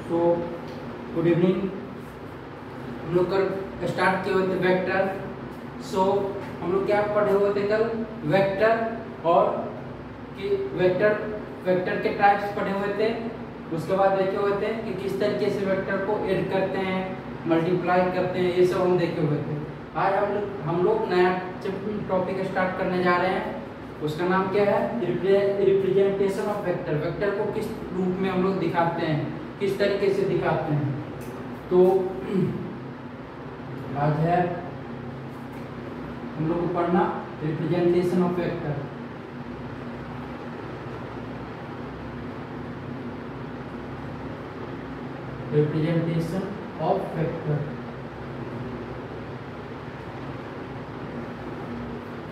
So good evening. हम लोग कल स्टार्ट किए हुए थे वेक्टर। सो हम लोग क्या पढ़े हुए थे कल? वेक्टर और कि वेक्टर के टाइप्स पढ़े हुए थे। उसके बाद देखे हुए थे कि किस तरीके से वेक्टर को ऐड करते हैं, मल्टीप्लाई करते हैं, ये सब हम देखे हुए थे। आज हम लोग नया टॉपिक स्टार्ट करने जा रहे हैं। उसका नाम क्या है? Representation of vector. वेक्टर को किस रूप में हम लोग दिखाते हैं, किस तरीके से दिखाते हैं। तो आज है हम लोग को पढ़ना representation of vector. Representation of vector.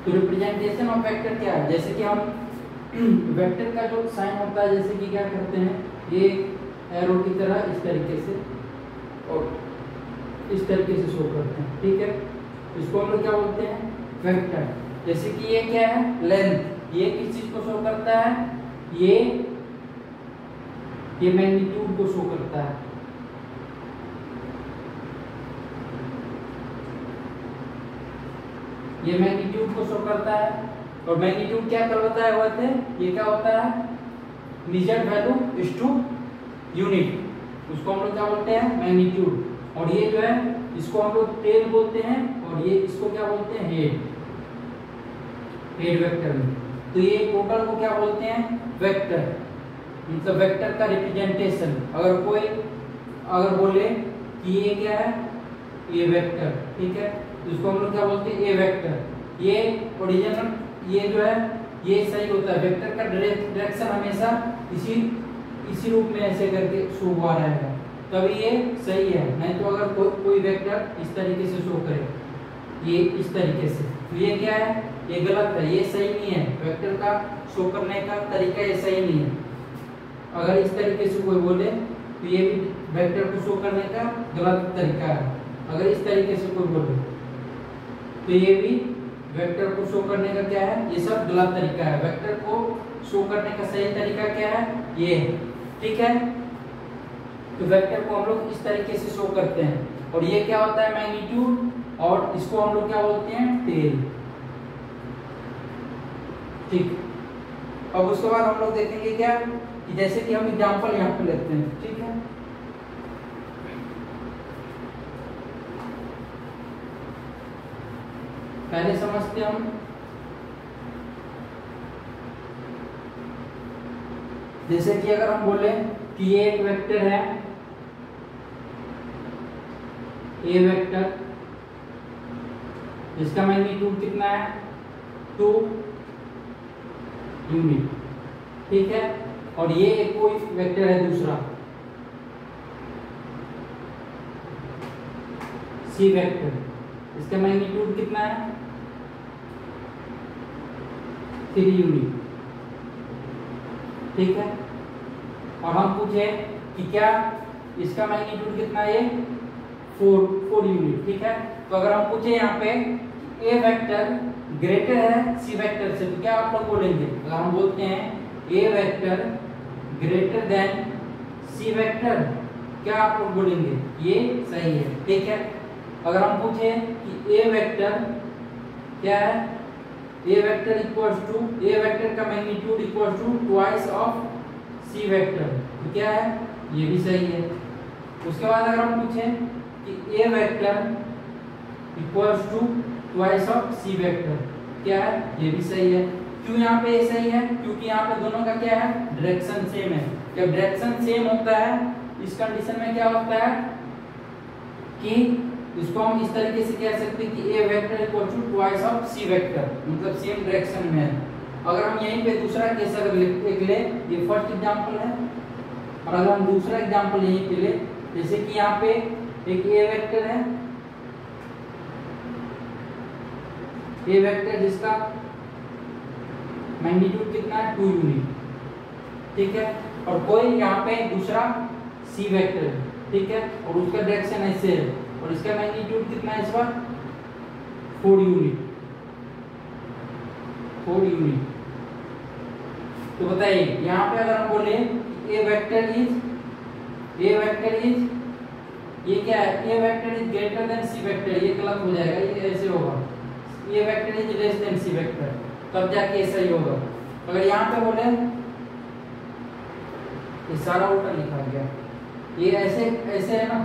तो रिप्रेजेंटेशन ऑफ वेक्टर क्या है? जैसे कि हम वेक्टर का जो साइन होता है, जैसे कि क्या करते हैं, ये एरो की तरह इस तरीके से और इस तरीके से शो करते हैं, ठीक है। इसको हम लोग क्या बोलते हैं? वेक्टर। जैसे कि ये क्या है? लेंथ। ये किस चीज को शो करता है? ये मैग्नीट्यूड को शो करता है। ये मैग्नीट्यूड को शो करता है। और मैग्नीट्यूड क्या कहलाता है? ये क्या होता है? Measured value is to unit. उसको हम लोग क्या बोलते हैं? मैग्नीट्यूड। और ये जो है इसको हम लोग टेल बोलते हैं और ये इसको क्या बोलते हैं? हेड वेक्टर में। तो ये टोटल को क्या बोलते हैं? वेक्टर। मतलब वेक्टर का रिप्रेजेंटेशन। अगर बोले कि ये क्या है? ये वेक्टर, ठीक है। इसको हम लोग क्या बोलते हैं? ए वेक्टर। ये ओरिजिनल, ये जो है ये सही होता है। वेक्टर का डायरेक्शन हमेशा इसी रूप में ऐसे करके शो हुआ रहेगा, तभी ये सही है। नहीं तो अगर कोई वेक्टर इस तरीके से शो करे, ये इस तरीके से, तो ये क्या है? ये गलत है, ये सही नहीं है। वेक्टर का शो करने का तरीका ये सही नहीं है। अगर इस तरीके से कोई बोले तो ये भी वेक्टर को शो करने का गलत तरीका है। अगर इस तरीके से कोई बोले तो ये भी वेक्टर को शो करने का क्या है? ये सब गलत तरीका है। वेक्टर को शो करने का सही तरीका क्या है? ये है, ठीक है। तो वेक्टर को हम लोग इस तरीके से शो करते हैं। और ये क्या होता है? मैग्नीट्यूड। और इसको हम लोग क्या बोलते हैं? टेल, ठीक। अब उसके बाद हम लोग देखेंगे क्या कि जैसे कि हम एग्जांपल यहाँ पे लेते हैं, ठीक है। पहले समझते हम, जैसे कि अगर हम बोले कि ये एक वेक्टर है, ए वेक्टर, इसका मैग्नीट्यूड कितना है? 2 यूनिट, ठीक है। और ये एक कोई वेक्टर है दूसरा, सी वेक्टर, इसका मैग्नीट्यूड कितना है? 3 यूनिट, ठीक है। और हम पूछे कि क्या इसका मैग्नीट्यूड कितना है? ये 4 यूनिट, ठीक है। तो अगर हम पूछे यहाँ पे ए वेक्टर ग्रेटर है सी वेक्टर से, तो क्या आप लोग बोलेंगे? अगर हम बोलते हैं ए vector greater than C vector, क्या आप लोग बोलेंगे? ये सही है, ठीक है। अगर हम पूछे कि ए वेक्टर क्या है? A vector equals to, A vector का magnitude equals to twice of C vector, तो क्या है? ये भी सही है। उसके बाद अगर हम पूछें कि A vector equals to twice of C vector, क्या है? ये भी सही है। क्यों यहाँ पे ये सही है? क्योंकि यहाँ पे दोनों का क्या है? डायरेक्शन सेम है। जब डायरेक्शन सेम होता है, इस कंडीशन में क्या होता है कि इसको हम इस तरीके से कह सकते हैं कि A vector equal to twice of C vector, मतलब सेम डायरेक्शन में है। अगर हम यहीं पे दूसरा केस अगर ले, ये फर्स्ट एग्जांपल है, और अगर हम दूसरा एग्जांपल यहीं पे ले, जैसे कि यहाँ पे एक ए वेक्टर है, ए वेक्टर जिसका मैग्नीट्यूड कितना है? 2 यूनिट, ठीक है। और कोई यहाँ पे दूसरा सी वेक्टर, ठीक है, और उसका डायरेक्शन ऐसे है, और इसका मैग्नीट्यूड कितना है इस बार? 4 यूनिट, 4 यूनिट। तो बताइए यहाँ पे अगर हम बोले A vector is A vector is, ये क्या है, A vector is greater than C vector, ये गलत हो जाएगा, ये ऐसे होगा, A vector is less than C vector, तब जाके ऐसा ही होगा। अगर यहाँ पे बोले, ये सारा उल्टा लिखा गया, ये ऐसे ऐसे है ना,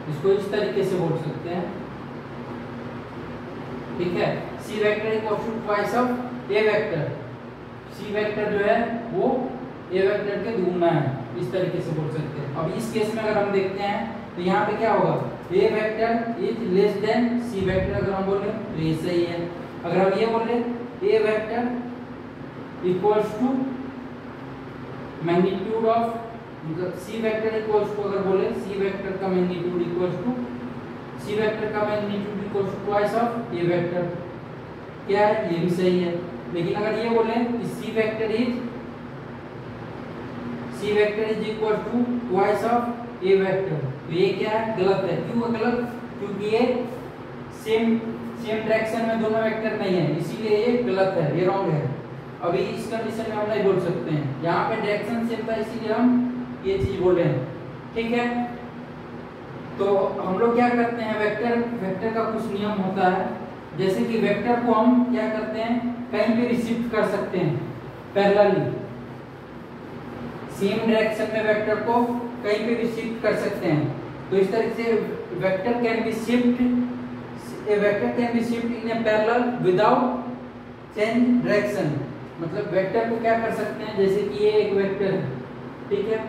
इसको इस तरीके से बोल सकते हैं, ठीक है। C vector equals to twice of A vector, C vector जो है वो ए वेक्टर के दुगुना है, इस तरीके से बोल सकते हैं। अब इस केस में अगर हम देखते हैं तो यहाँ पे क्या होगा, A vector is less than C vector, अगर हम बोले तो ये सही है। अगर हम ये बोले A vector equals to magnitude of, मतलब सी वेक्टर इक्वल्स टू, अगर बोले सी वेक्टर का magnitude equals to, C vector का magnitude equals to twice of A vector, क्या है, ये भी सही है। लेकिन अगर ये बोले कि C vector is equal to twice of A vector, तो ये क्या है, गलत है। क्यों गलत, क्योंकि ये सेम डायरेक्शन में दोनों वेक्टर नहीं है, इसीलिए ये गलत है, ये रॉन्ग है। अभी इस कंडीशन में हम नहीं बोल सकते हैं, यहाँ पे डायरेक्शन सेम था इसीलिए हम ये चीज बोले हैं, ठीक है। तो हम लोग क्या करते हैं, वेक्टर का कुछ नियम होता है, जैसे कि वेक्टर को हम क्या करते हैं, कहीं पे भी शिफ्ट कर सकते हैं पैरेलली, सेम डायरेक्शन में वेक्टर को कहीं पे भी शिफ्ट कर सकते हैं। तो इस तरह से vector can be shift in a parallel without change direction, मतलब वेक्टर को क्या कर सकते हैं, जैसे कि ये एक वेक्टर है, ठीक है,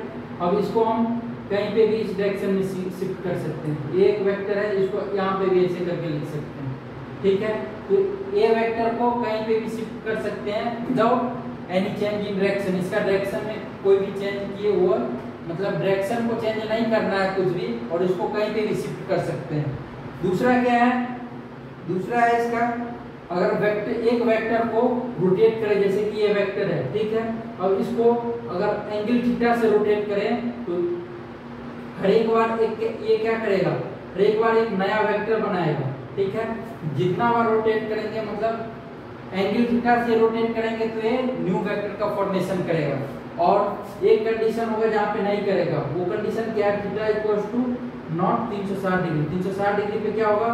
अब इसको हम कहीं पे भी इस डायरेक्शन में शिफ्ट कर सकते हैं। ये एक वेक्टर है, इसको यहाँ पे भी ऐसे करके लिख सकते हैं, ठीक है। तो ए वेक्टर को कहीं पे भी शिफ्ट कर सकते हैं without any change in direction, इसका डायरेक्शन में कोई भी चेंज किए हुआ, मतलब डायरेक्शन को चेंज नहीं करना है कुछ भी, और इसको कहीं पे भी शिफ्ट कर सकते हैं। दूसरा क्या है, दूसरा है इसका, अगर एक वेक्टर को रोटेट करें, जैसे कि ये वेक्टर है, ठीक है, अब इसको अगर एंगल थीटा से रोटेट करें तो हर एक बार ये क्या करेगा, हर एक बार एक नया वेक्टर बनाएगा, ठीक है। जितना बार रोटेट करेंगे, मतलब एंगल थीटा से रोटेट करेंगे तो ये न्यू वेक्टर का फॉर्मेशन करेगा। और एक कंडीशन होगा जहाँ पे नहीं करेगा, वो कंडीशन क्या है, theta equals to not 360 degree, 360 degree पे क्या होगा,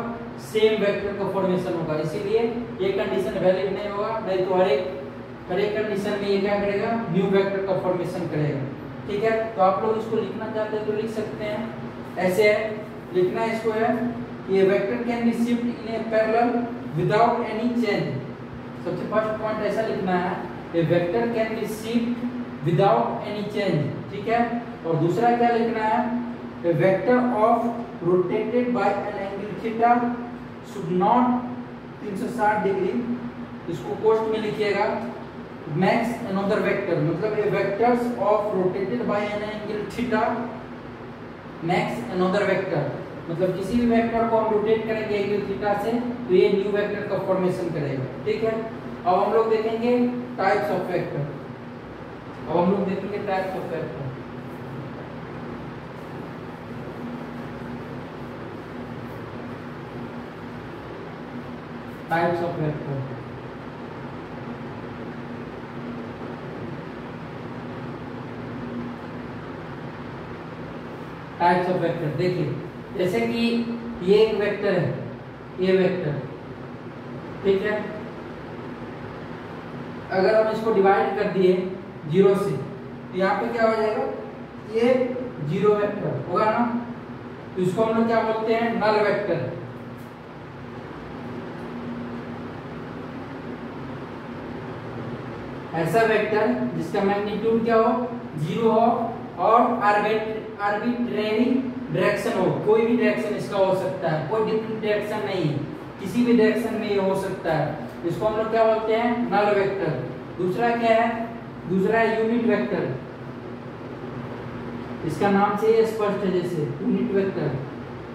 सेम वेक्टर का फॉर्मेशन होगा, इसीलिए ये कंडीशन वैलिड नहीं होगा। नहीं तो हर एक कंडीशन में ये क्या करेगा, न्यू वेक्टर का फॉर्मेशन करेगा, ठीक है। तो आप लोग इसको लिखना चाहते हैं तो लिख सकते हैं, ऐसे है लिखना इसको है, ये vector can be shift in a parallel without any change. सबसे फर्स्ट पॉइंट ऐसा लिखना है, A vector can be shift without any change, ठीक है। और दूसरा क्या लिखना है, A vector of rotated by an angle theta should not 360 degree, इसको पोस्ट में लिखिएगा, मैक्स अनदर वेक्टर, मतलब A vectors of rotated by an angle theta makes another vector, मतलब किसी भी वेक्टर को हम रोटेट करेंगे एंगल थीटा से तो ये न्यू वेक्टर का फॉर्मेशन करेगा, ठीक है। अब हम लोग देखेंगे types of vector, types of vector. Types of vector देखिए, जैसे कि ये एक वेक्टर है, ये वेक्टर, ठीक है। अगर हम इसको डिवाइड कर दिए 0 से तो यहाँ पे क्या हो जाएगा, ये 0 वेक्टर होगा ना, तो इसको हम लोग क्या बोलते हैं, नल वेक्टर। ऐसा वेक्टर जिसका मैग्नीट्यूड क्या हो, 0 हो और आर्बिट्रेरी डायरेक्शन हो, कोई भी डायरेक्शन इसका हो सकता है, कोई डिफरेंट डायरेक्शन नहीं है, किसी भी डायरेक्शन में ये हो सकता है, इसको हम लोग क्या बोलते हैं, नल वेक्टर। दूसरा क्या है, दूसरा है यूनिट वेक्टर, इसका नाम से ये स्पष्ट है, जैसे यूनिट वेक्टर।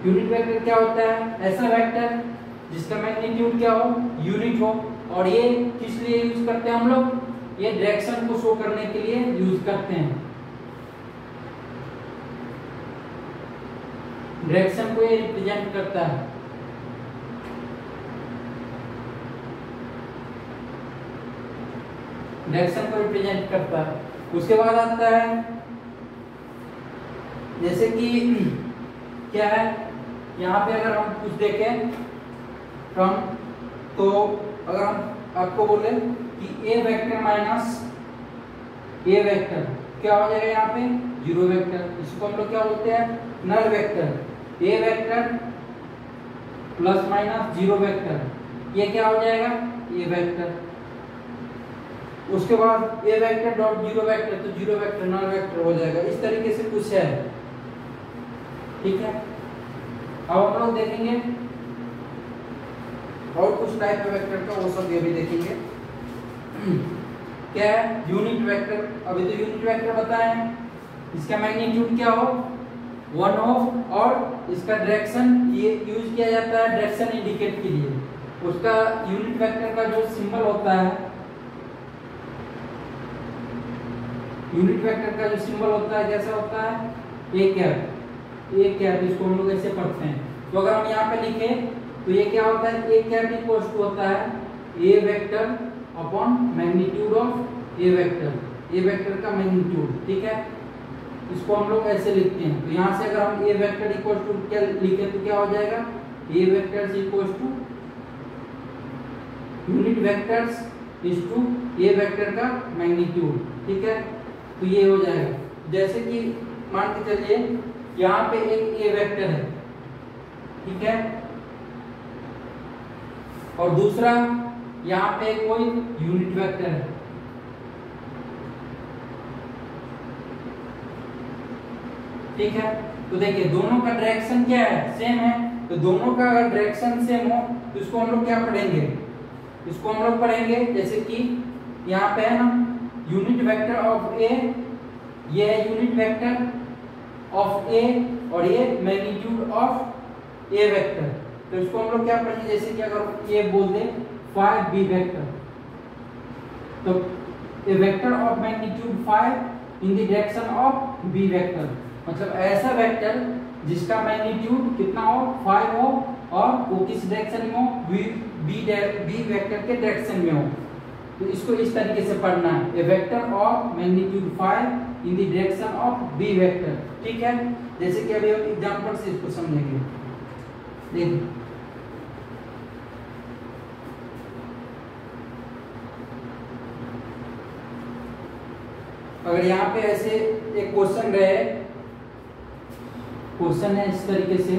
यूनिट वेक्टर क्या होता है, ऐसा वेक्टर जिसका मैग्नीट्यूड क्या हो, यूनिट हो, और ये किस लिए यूज करते हैं हम लोग, ये डायरेक्शन को शो करने के लिए यूज करते हैं, डायरेक्शन को ये रिप्रेजेंट करता है। डायरेक्शन को रिप्रेजेंट करता है। उसके बाद आता है जैसे कि क्या है यहाँ पे अगर हम कुछ देखें फ्रॉम, तो अगर हम आपको बोले कि A vector minus A vector क्या हो जाएगा यहाँ पे जीरो वेक्टर, इसको हम लोग क्या बोलते हैं null vector. A vector plus minus zero vector ये क्या हो जाएगा ए वेक्टर। उसके बाद A vector dot zero vector तो जीरो वेक्टर नल वेक्टर हो जाएगा। इस तरीके से कुछ है, ठीक है। अब हम लोग देखेंगे और कुछ टाइप ऑफ वेक्टर का, वो सब ये भी देखेंगे। क्या है यूनिट वेक्टर, अभी तो यूनिट वेक्टर बताए हैं, इसका मैग्नीट्यूड क्या हो 1 हो और इसका डायरेक्शन ये यूज किया जाता है डायरेक्शन इंडिकेट के लिए। उसका यूनिट वेक्टर का जो सिंबल होता है, यूनिट वेक्टर का जो सिंबल होता है कैसा होता है ए कैप, ए कैप इसको हम लोग ऐसे पढ़ते हैं। तो अगर हम यहाँ पे लिखें तो ये क्या होता है ए कैप इक्वल्स टू होता है A vector upon magnitude of A vector, A vector का मैग्नीट्यूड, ठीक है। इसको हम लोग ऐसे लिखते हैं। तो यहाँ से अगर हम ए वेक्टर इक्वल्स टू क्या लिखें तो क्या हो जाएगा A vectors equals to unit vectors is to A vector का मैग्नीट्यूड, ठीक है। तो ये हो जाएगा, जैसे कि मान के चलिए यहाँ पे एक ए वेक्टर है, ठीक है, और दूसरा यहाँ पे कोई यूनिट वेक्टर है, ठीक है। तो देखिए दोनों का डायरेक्शन क्या है सेम है, तो दोनों का अगर डायरेक्शन सेम हो तो इसको हम लोग क्या पढ़ेंगे, इसको हम लोग पढ़ेंगे जैसे कि यहाँ पे है ना यूनिट वेक्टर ऑफ ए, ये है यूनिट वेक्टर ऑफ ए और ये मैग्नीट्यूड ऑफ ए वेक्टर। तो इसको हम लोग क्या पढ़ेंगे, जैसे कि अगर ये बोल दे 5b वेक्टर, तो A vector of magnitude 5 in the direction of b vector, मतलब ऐसा वेक्टर जिसका मैग्नीट्यूड कितना हो 5 हो और वो किस डायरेक्शन में हो b वेक्टर के डायरेक्शन में हो। तो इसको इस तरीके से पढ़ना है A vector of magnitude 5 in the direction of b vector, ठीक है। जैसे कि अभी हम एग्जांपल से इसको समझेंगे। देखिए अगर यहाँ पे ऐसे एक क्वेश्चन रहे, क्वेश्चन है इस तरीके से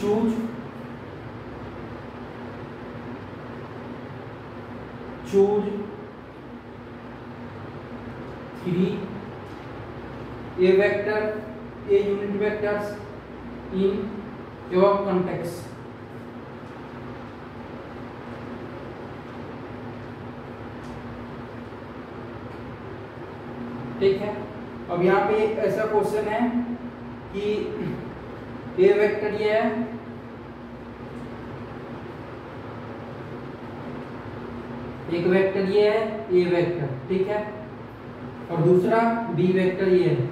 choose choose 3 a vector a unit vectors in your context, ठीक है। अब यहाँ पे एक ऐसा क्वेश्चन है कि ए वेक्टर ये है, एक वेक्टर ये है ए वेक्टर, ठीक है, और दूसरा बी वेक्टर ये है,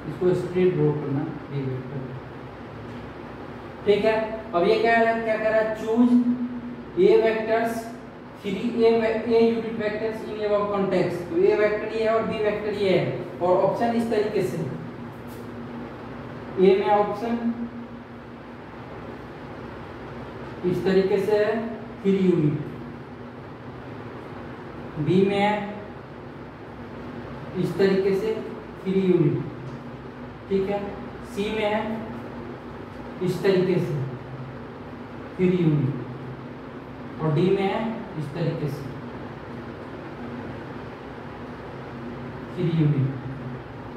इसको स्ट्रेट ड्रॉ करना बी वेक्टर, ठीक है। अब ये क्या कर रहा है choose a vectors 3 a unit vectors in your context. तो ए वेक्टर ये है और बी वेक्टर ये है, और ऑप्शन इस तरीके से, ए में ऑप्शन इस तरीके से है 3 यूनिट, बी में है इस तरीके से 3 यूनिट, ठीक है, सी में है इस तरीके से 3 यूनिट, और डी में है इस तरीके से 3 यूनिट,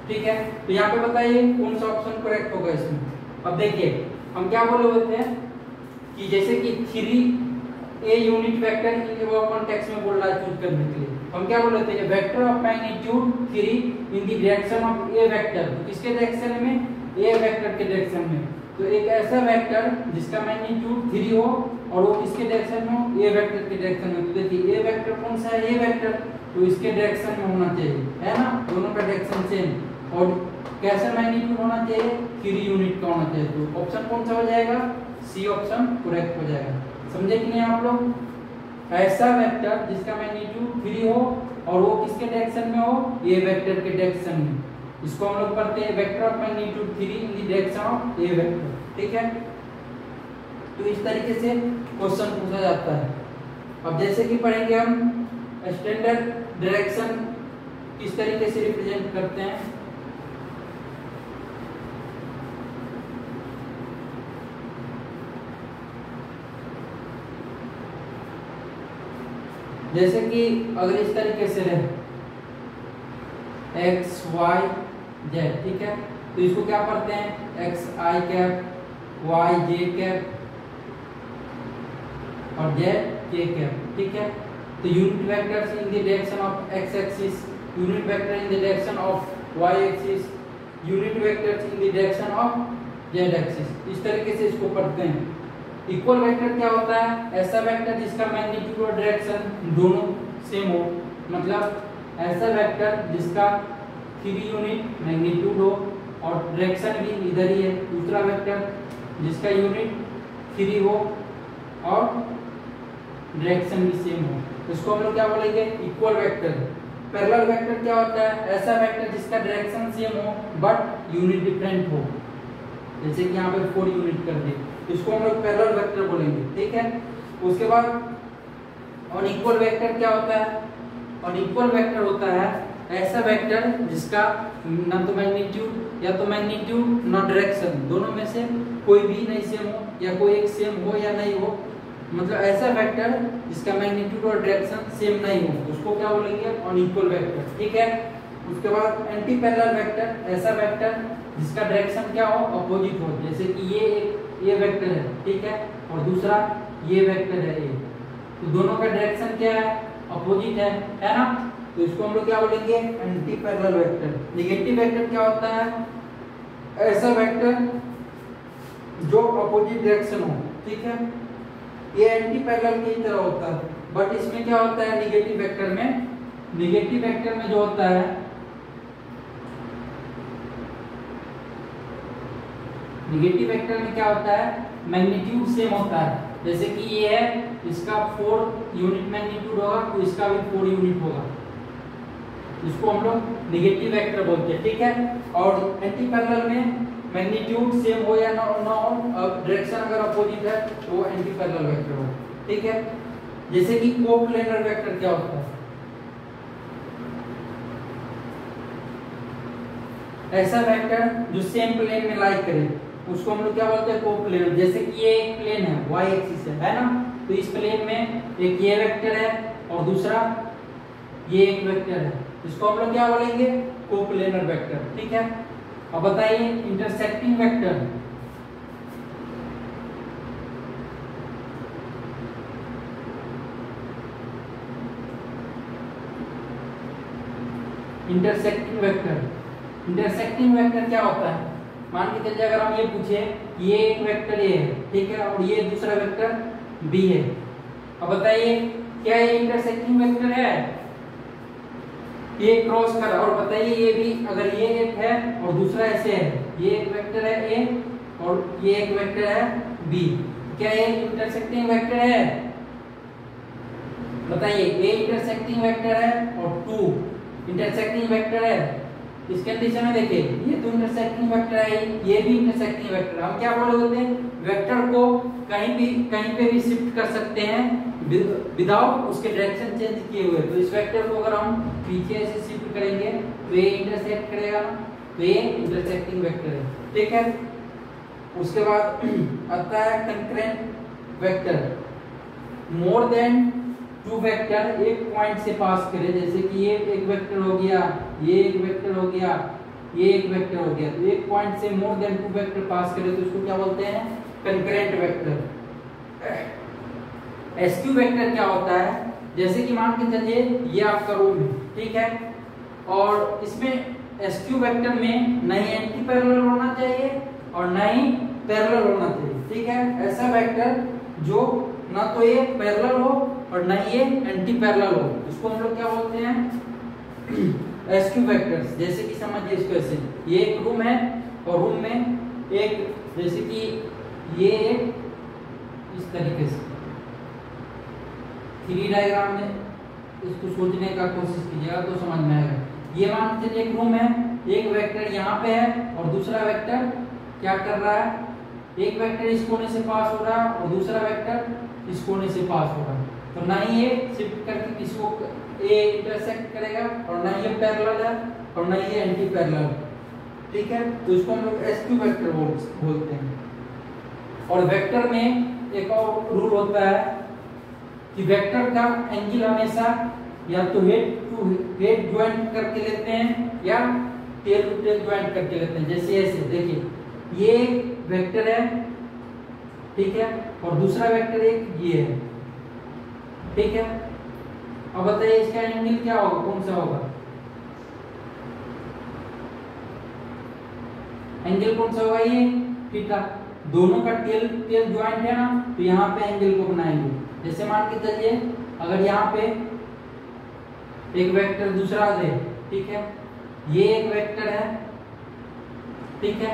ठीक है। तो यहाँ पे बताइए कौन सा ऑप्शन करेक्ट होगा इसमें। अब देखिए हम क्या बोले हुए थे कि जैसे कि 3 ए यूनिट वेक्टर इन वो कॉन्टेक्स्ट में बोल रहा है चूज करने के लिए, हम क्या बोल रहे थे vector of magnitude 3 in the direction of A vector, तो किसके डायरेक्शन में ए वेक्टर के डायरेक्शन में। तो एक ऐसा वेक्टर जिसका मैग्नीट्यूड 3 हो और वो किसके डायरेक्शन में हो ए वेक्टर के डायरेक्शन में। तो देखिए ए वेक्टर कौन सा है ए वेक्टर, तो इसके डायरेक्शन में होना चाहिए, है ना, दोनों का डायरेक्शन सेम, और कैसा मैग्नीट्यूड होना चाहिए 3 यूनिट का होना चाहिए। तो ऑप्शन कौन सा हो जाएगा सी ऑप्शन करेक्ट हो जाएगा। समझे कि नहीं आप लोग। ऐसा वेक्टर जिसका मैग्नीट्यूड 3 हो और वो किसके डायरेक्शन में हो, ए वेक्टर के डायरेक्शन में, इसको हम लोग पढ़ते हैं vector of magnitude 3 in the direction of A vector. ठीक है, तो इस तरीके से क्वेश्चन पूछा जाता है। अब जैसे कि पढ़ेंगे हम स्टैंडर्ड डायरेक्शन किस तरीके से रिप्रेजेंट करते हैं। जैसे कि अगर इस तरीके से रहे x y z, ठीक है, तो इसको क्या पढ़ते हैं x I cap, y j cap और z k कैप। ठीक है, तो unit vectors in the direction of x axis, unit vector in the direction of y axis, unit vectors in the direction of z axis, इस तरीके से इसको पढ़ते हैं। इक्वल वेक्टर क्या होता है, ऐसा वेक्टर जिसका मैग्नीट्यूड और डायरेक्शन दोनों सेम हो, मतलब ऐसा वेक्टर जिसका 3 यूनिट मैग्नीट्यूड हो और डायरेक्शन भी इधर ही है। दूसरा वेक्टर जिसका यूनिट 3 हो और डायरेक्शन भी सेम हो, इसको हम लोग क्या बोलेंगे, इक्वल वेक्टर। पैरेलल वेक्टर क्या होता है, ऐसा वेक्टर जिसका डायरेक्शन सेम हो बट यूनिट डिफरेंट हो, जैसे कि यहाँ पे 4 यूनिट कर दिए, इसको हम लोग पैरेलल वेक्टर बोलेंगे। ठीक है, उसके बाद अनइक्वल वेक्टर क्या होता है, अनइक्वल वेक्टर होता है ऐसा वेक्टर जिसका ना तो मैग्नीट्यूड या तो मैग्नीट्यूड ना डायरेक्शन, दोनों में से कोई भी नहीं सेम हो या कोई एक सेम हो या नहीं हो, मतलब ऐसा वेक्टर जिसका मैग्नीट्यूड और डायरेक्शन सेम नहीं हो, उसको क्या बोलेंगे, अनइक्वल वेक्टर। ठीक है, उसके बाद एंटी पैरेलल वेक्टर, ऐसा वेक्टर जिसका डायरेक्शन क्या हो, अपोजिट हो, जैसे कि ये वेक्टर है, ठीक है, और दूसरा ये वेक्टर है ये, तो दोनों का डायरेक्शन क्या है, अपोजिट है ना, तो इसको हम लोग क्या बोलेंगे, anti parallel vector. Negative vector क्या होता है, ऐसा वेक्टर जो अपोजिट डायरेक्शन हो। ठीक है, ये एंटी पैरेलल की तरह होता है, बट इसमें क्या होता है, नेगेटिव वेक्टर में जो होता है, नेगेटिव वेक्टर में क्या होता है, मैग्नीट्यूड सेम होता है, जैसे कि ये है, इसका 4 यूनिट मैग्नीट्यूड होगा तो इसका भी 4 यूनिट होगा, इसको हम लोग नेगेटिव वेक्टर बोलते हैं। ठीक है, और एंटी पैरेलल में मैग्नीट्यूड सेम हो या ना हो, डायरेक्शन अगर अपोजिट है तो वो एंटी पैरेलल वेक्टर हो। ठीक है, जैसे कि कोप्लेनर वेक्टर क्या होता है, ऐसा वेक्टर जो सेम प्लेन में लाई करे, उसको हम लोग क्या बोलते हैं, कोप्लेनर। जैसे कि ये एक प्लेन है, y एक्सिस है ना, तो इस प्लेन में एक ये वेक्टर है और दूसरा ये एक वेक्टर है, इसको हम लोग क्या बोलेंगे, कोप्लेनर वेक्टर। ठीक है, अब बताइए इंटरसेक्टिंग वेक्टर, इंटरसेक्टिंग वेक्टर क्या होता है, मान के चलिए अगर हम ये पूछे ये एक वेक्टर ए है, ठीक है, और ये दूसरा वेक्टर बी है, अब बताइए क्या ये इंटरसेक्टिंग वेक्टर है, ये क्रॉस कर, और बताइए ये भी अगर ये एक है और दूसरा ऐसे है, ये एक वेक्टर है ए और ये एक वेक्टर है बी, क्या ये इंटरसेक्टिंग वेक्टर है, बताइए, ए इंटरसेक्टिंग वेक्टर है और 2 इंटरसेक्टिंग वेक्टर है। इस कंडीशन में देखिए ये तो इंटरसेक्टिंग वेक्टर है, ये भी इंटरसेक्टिंग वेक्टर है, हम क्या बोल रहे हैं, वेक्टर को कहीं पे भी शिफ्ट कर सकते हैं विदाउट उसके डायरेक्शन चेंज किए हुए। तो इस वेक्टर को अगर हम पीछे से शिफ्ट करेंगे तो ये इंटरसेक्ट करेगा, तो ये इंटरसेक्टिंग वेक्टर है। ठीक है, उसके बाद आता है concurrent vector, more than 2 vector एक पॉइंट से पास करे, जैसे कि ये एक वेक्टर हो गया, ये एक वेक्टर हो गया, ये एक वेक्टर हो गया, तो एक पॉइंट से मोर देन 2 वेक्टर पास करे तो इसको क्या बोलते हैं, कंकरेंट वेक्टर। एसक्यू वेक्टर क्या होता है, जैसे कि मान के चलिए ये आपका रूम है, ठीक है, और इसमें एसक्यू वेक्टर में न ही एंटी पैरेलल होना चाहिए और न ही पैरेलल होना चाहिए। ठीक है, ऐसा वेक्टर जो ना तो ये पैरेलल हो और ना ये एंटी पैरेलल हो, इसको हम लोग क्या बोलते हैं, एसक्यू वेक्टर्स। जैसे कि समझिए इसको ऐसे, ये एक रूम है और रूम में एक, जैसे कि ये एक इस तरीके से, 3 डायग्राम में इसको सोचने का कोशिश कीजिएगा तो समझ में आएगा। ये मान लीजिए एक रूम है, एक वेक्टर यहाँ पे है और दूसरा वेक्टर क्या कर रहा है, एक वेक्टर इस कोने से पास हो रहा है और दूसरा वेक्टर इस कोने से पास हो रहा है। तो ना ही ये शिफ्ट करके किसको ए इंटरसेक्ट करेगा और ना ही ये पैरेलल है और ना ही ये एंटी पैरेलल, ठीक है। तो इसको हम लोग एसक्यू वेक्टर बोलते हैं। और वेक्टर में एक और रूल होता है कि वेक्टर का एंगल हमेशा या तो हेड टू हेड ज्वाइंट करके लेते हैं या टेल टू टेल ज्वाइंट करके लेते हैं। जैसे ऐसे देखिए ये वेक्टर है, ठीक है, और दूसरा वेक्टर एक ये है, ठीक है। अब बताइए इसका एंगल क्या होगा, कौन सा होगा, एंगल कौन सा होगा, ये थीटा। दोनों का टेल टेल ज्वाइंट है ना, तो यहाँ पे एंगल को बनाएंगे। जैसे मान के चलिए अगर यहाँ पे एक वेक्टर दूसरा दे, ठीक है, ये एक वेक्टर है, ठीक है,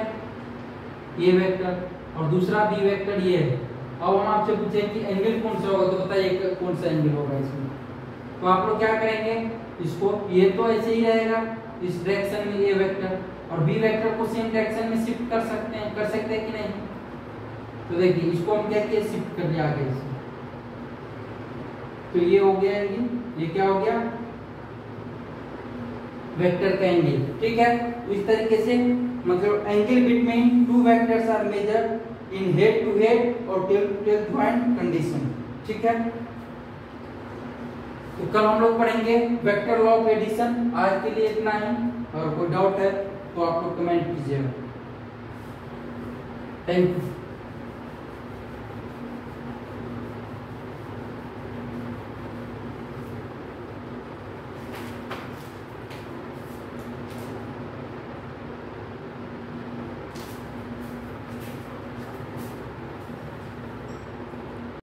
ये वेक्टर और दूसरा भी वेक्टर ये है। अब हम आपसे पूछे कि एंगल कौन सा होगा, तो बताइए कौन सा एंगल होगा इसमें। तो आप लोग क्या करेंगे, इसको ये तो ऐसे ही रहेगा इस डायरेक्शन में ये वेक्टर, और बी वेक्टर को सेम डायरेक्शन में शिफ्ट कर सकते हैं कि नहीं। तो देखिए इसको हम क्या किए, शिफ्ट कर दिया आगे इसमें। तो ये हो गया एंगल, ये क्या हो गया, वेक्टर का एंगल, ठीक है। तो इस तरीके से मतलब angle between two vectors are measured in head to head और tail to tail joint condition, ठीक है। तो कल हम लोग पढ़ेंगे वेक्टर लॉ ऑफ एडिशन। आज के लिए इतना ही, और कोई डाउट है तो आप लोग कमेंट कीजिएगा। Thank you.